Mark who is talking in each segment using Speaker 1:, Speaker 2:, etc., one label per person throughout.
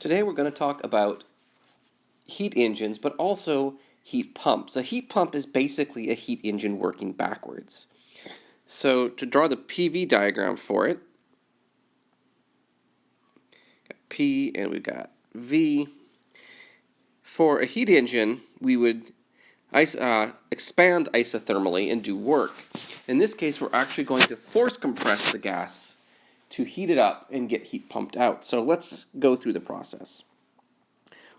Speaker 1: Today we're going to talk about heat engines, but also heat pumps. A heat pump is basically a heat engine working backwards. So to draw the PV diagram for it, got P and we've got V. For a heat engine, we would expand isothermally and do work. In this case, we're actually going to force compress the gas to heat it up and get heat pumped out. So let's go through the process.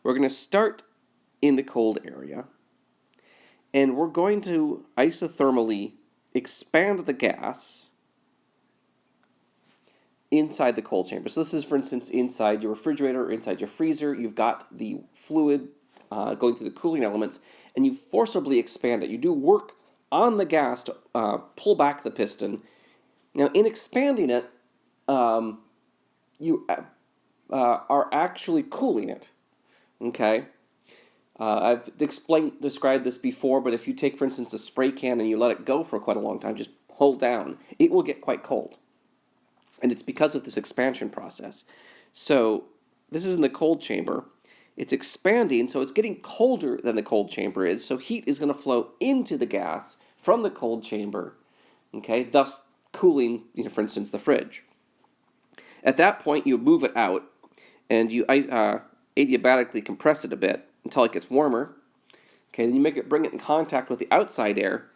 Speaker 1: We're going to start in the cold area, and we're going to isothermally expand the gas inside the cold chamber. So this is, for instance, inside your refrigerator or inside your freezer. You've got the fluid going through the cooling elements, and you forcibly expand it. You do work on the gas to pull back the piston. Now, in expanding it, you are actually cooling it. Okay? I've described this before, but if you take, for instance, a spray can and you let it go for quite a long time, just hold down, it will get quite cold. And it's because of this expansion process. So this is in the cold chamber. It's expanding, so it's getting colder than the cold chamber is, so heat is going to flow into the gas from the cold chamber, okay, thus cooling, for instance, the fridge. At that point, you move it out, and you adiabatically compress it a bit until it gets warmer. Okay, then you bring it in contact with the outside air,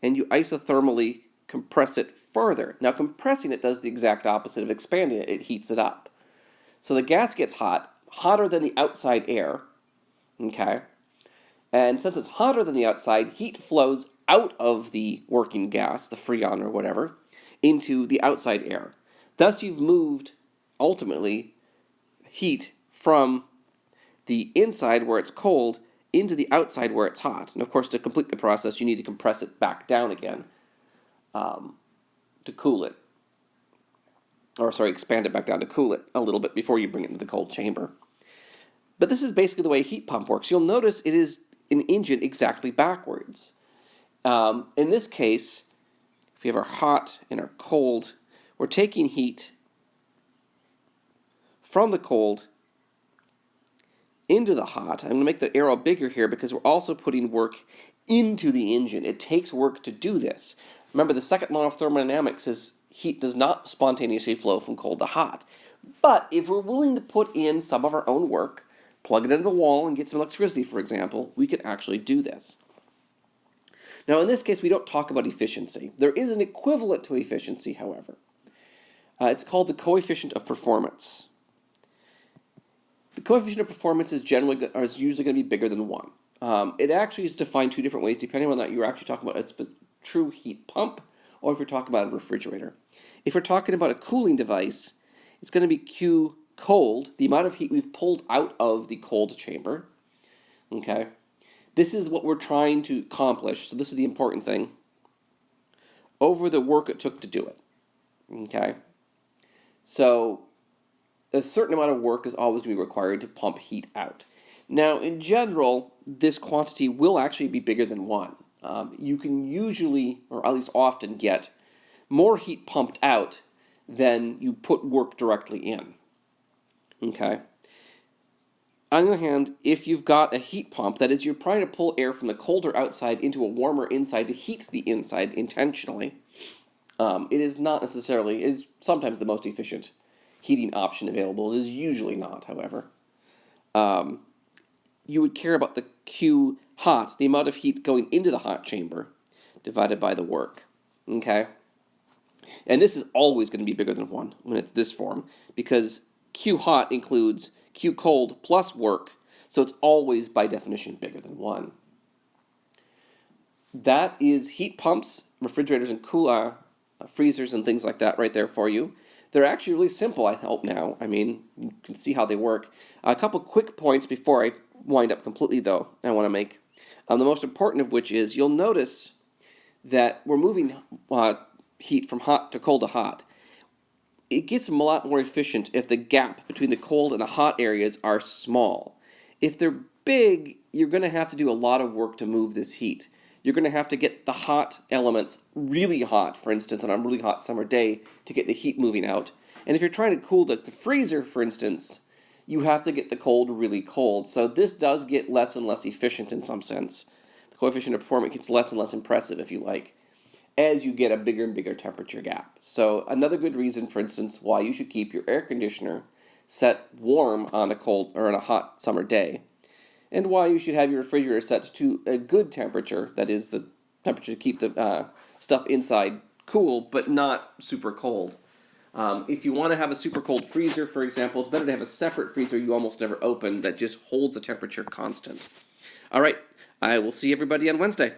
Speaker 1: and you isothermally compress it further. Now, compressing it does the exact opposite of expanding it. It heats it up. So the gas gets hot, hotter than the outside air. Okay, and since it's hotter than the outside, heat flows out of the working gas, the freon or whatever, into the outside air. Thus, you've moved, ultimately, heat from the inside where it's cold into the outside where it's hot. And of course, to complete the process, you need to compress it back down again to cool it. Expand it back down to cool it a little bit before you bring it into the cold chamber. But this is basically the way a heat pump works. You'll notice it is an engine exactly backwards. In this case, if we have our hot and our cold, we're taking heat from the cold into the hot. I'm going to make the arrow bigger here because we're also putting work into the engine. It takes work to do this. Remember, the second law of thermodynamics is heat does not spontaneously flow from cold to hot. But if we're willing to put in some of our own work, plug it into the wall and get some electricity, for example, we can actually do this. Now, in this case, we don't talk about efficiency. There is an equivalent to efficiency, however. It's called the coefficient of performance. The coefficient of performance is usually going to be bigger than 1. It actually is defined two different ways, depending on whether you're actually talking about a true heat pump or if you're talking about a refrigerator. If we're talking about a cooling device, it's going to be Q cold, the amount of heat we've pulled out of the cold chamber. Okay? This is what we're trying to accomplish, so this is the important thing, over the work it took to do it. Okay? So a certain amount of work is always going to be required to pump heat out. Now, in general, this quantity will actually be bigger than 1. You can usually, or at least often, get more heat pumped out than you put work directly in. Okay? On the other hand, if you've got a heat pump, that is, you're trying to pull air from the colder outside into a warmer inside to heat the inside intentionally, it is not necessarily, it is sometimes the most efficient heating option available. It is usually not, however. You would care about the Q hot, the amount of heat going into the hot chamber, divided by the work. Okay? And this is always going to be bigger than 1 when it's this form, because Q hot includes Q cold plus work, so it's always, by definition, bigger than 1. That is heat pumps, refrigerators, and freezers and things like that right there for you. They're actually really simple, I hope now. I mean, you can see how they work. A couple quick points before I wind up completely, though, I want to make. The most important of which is you'll notice that we're moving heat from hot to cold to hot. It gets a lot more efficient if the gap between the cold and the hot areas are small. If they're big, you're going to have to do a lot of work to move this heat. You're going to have to get the hot elements really hot, for instance, on a really hot summer day to get the heat moving out. And if you're trying to cool the freezer, for instance, you have to get the cold really cold. So this does get less and less efficient in some sense. The coefficient of performance gets less and less impressive, if you like, as you get a bigger and bigger temperature gap. So another good reason, for instance, why you should keep your air conditioner set warm on a cold or on a hot summer day, and why you should have your refrigerator set to a good temperature, that is the temperature to keep the stuff inside cool but not super cold. If you want to have a super cold freezer, for example, it's better to have a separate freezer you almost never open that just holds the temperature constant. All right, I will see everybody on Wednesday.